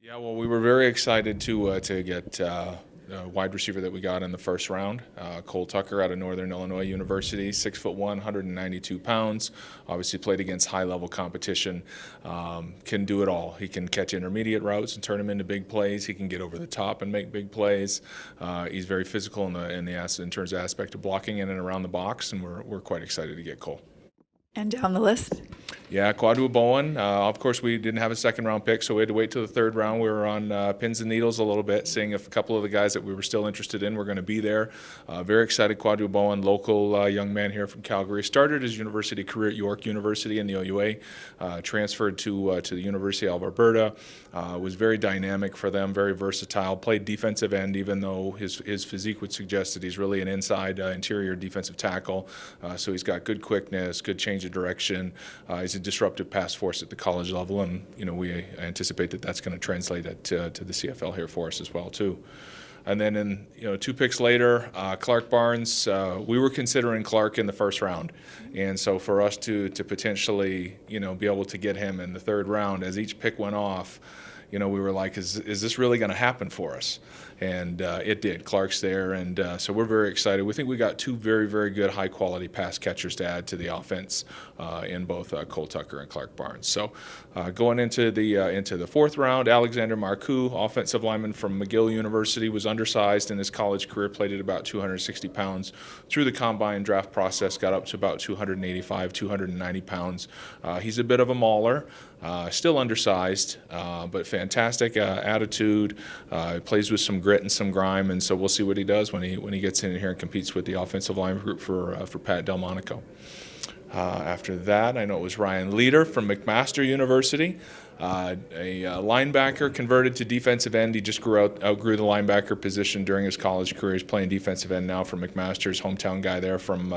Yeah, well, we were very excited to get a wide receiver that we got in the first round, Cole Tucker out of Northern Illinois University, 6'1", 192 pounds. Obviously played against high-level competition. Can do it all. He can catch intermediate routes and turn them into big plays. He can get over the top and make big plays. He's very physical in terms of aspect of blocking in and around the box, and we're quite excited to get Cole. And down the list? Yeah, Quadru Bowen. Of course, we didn't have a second-round pick, so we had to wait till the third round. We were on pins and needles a little bit, seeing if a couple of the guys that we were still interested in were going to be there. Very excited, Quadru Bowen, local young man here from Calgary. Started his university career at York University in the OUA, transferred to the University of Alberta. Was very dynamic for them, very versatile. Played defensive end, even though his physique would suggest that he's really an inside interior defensive tackle. So he's got good quickness, good change of direction. He's a disruptive pass force at the college level, and we anticipate that that's going to translate to the CFL here for us as well too. And then in 2 picks later, Clark Barnes. We were considering Clark in the first round, and so for us to potentially be able to get him in the third round, as each pick went off, we were like, is this really going to happen for us? And it did. Clark's there, and so we're very excited. We think we got 2 very, very good, high-quality pass catchers to add to the offense in both Cole Tucker and Clark Barnes. So going into the fourth round, Alexander Marcoux, offensive lineman from McGill University, was undersized in his college career, played at about 260 pounds. Through the combine draft process, got up to about 285, 290 pounds. He's a bit of a mauler. Still undersized, but fantastic attitude. Plays with some grit and some grime, and so we'll see what he does when he gets in here and competes with the offensive line group for Pat Delmonico. After that, I know it was Ryan Leader from McMaster University, a linebacker converted to defensive end. He just outgrew the linebacker position during his college career. He's playing defensive end now for McMaster's, hometown guy there from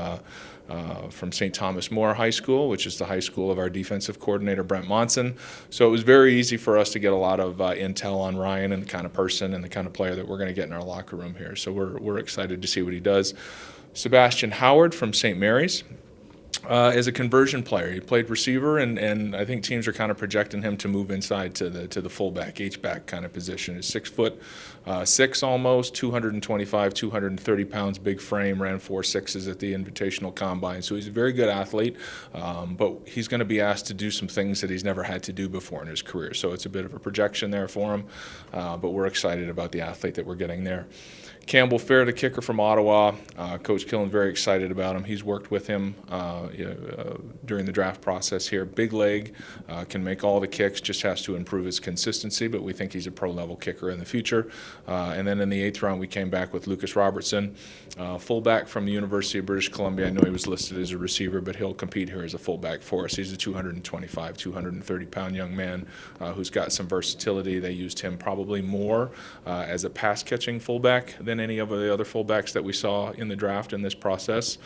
St. Thomas More High School, which is the high school of our defensive coordinator, Brent Monson. So it was very easy for us to get a lot of intel on Ryan and the kind of person and the kind of player that we're going to get in our locker room here. So we're excited to see what he does. Sebastian Howard from St. Mary's. As a conversion player, he played receiver, and I think teams are kind of projecting him to move inside to the fullback, H-back kind of position. He's 6'6" almost, 225, 230 pounds, big frame, ran 4.6s at the Invitational Combine. So he's a very good athlete, but he's going to be asked to do some things that he's never had to do before in his career. So it's a bit of a projection there for him, but we're excited about the athlete that we're getting there. Campbell Fair, the kicker from Ottawa. Coach Killen very excited about him. He's worked with him during the draft process here. Big leg, can make all the kicks, just has to improve his consistency, but we think he's a pro-level kicker in the future. And then in the 8th round, we came back with Lucas Robertson, fullback from the University of British Columbia. I know he was listed as a receiver, but he'll compete here as a fullback for us. He's a 225, 230-pound young man who's got some versatility. They used him probably more as a pass-catching fullback than any of the other fullbacks that we saw in the draft in this process,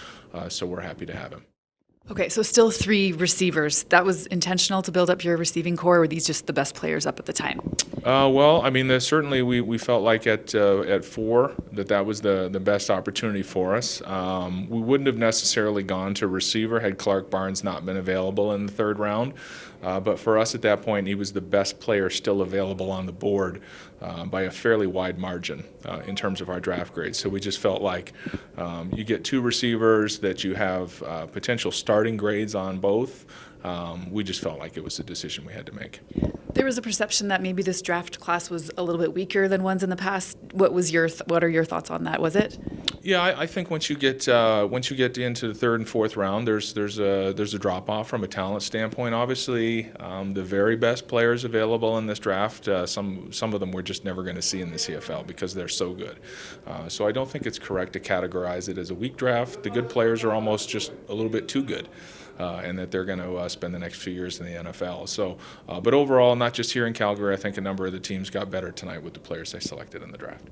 so we're happy to have him. Okay, so still 3 receivers. That was intentional to build up your receiving core, or were these just the best players up at the time? Well, I mean, certainly we felt like at 4 that was the best opportunity for us. We wouldn't have necessarily gone to receiver had Clark Barnes not been available in the 3rd round. But for us at that point, he was the best player still available on the board by a fairly wide margin in terms of our draft grades. So we just felt like you get 2 receivers that you have potential starting grades on both. We just felt like it was a decision we had to make. There was a perception that maybe this draft class was a little bit weaker than ones in the past. What are your thoughts on that? Was it? Yeah, I think once you get into the 3rd and 4th round, there's a drop off from a talent standpoint. Obviously, the very best players available in this draft, some of them we're just never going to see in the CFL because they're so good. So I don't think it's correct to categorize it as a weak draft. The good players are almost just a little bit too good. And that they're going to spend the next few years in the NFL. So, but overall, not just here in Calgary, I think a number of the teams got better tonight with the players they selected in the draft.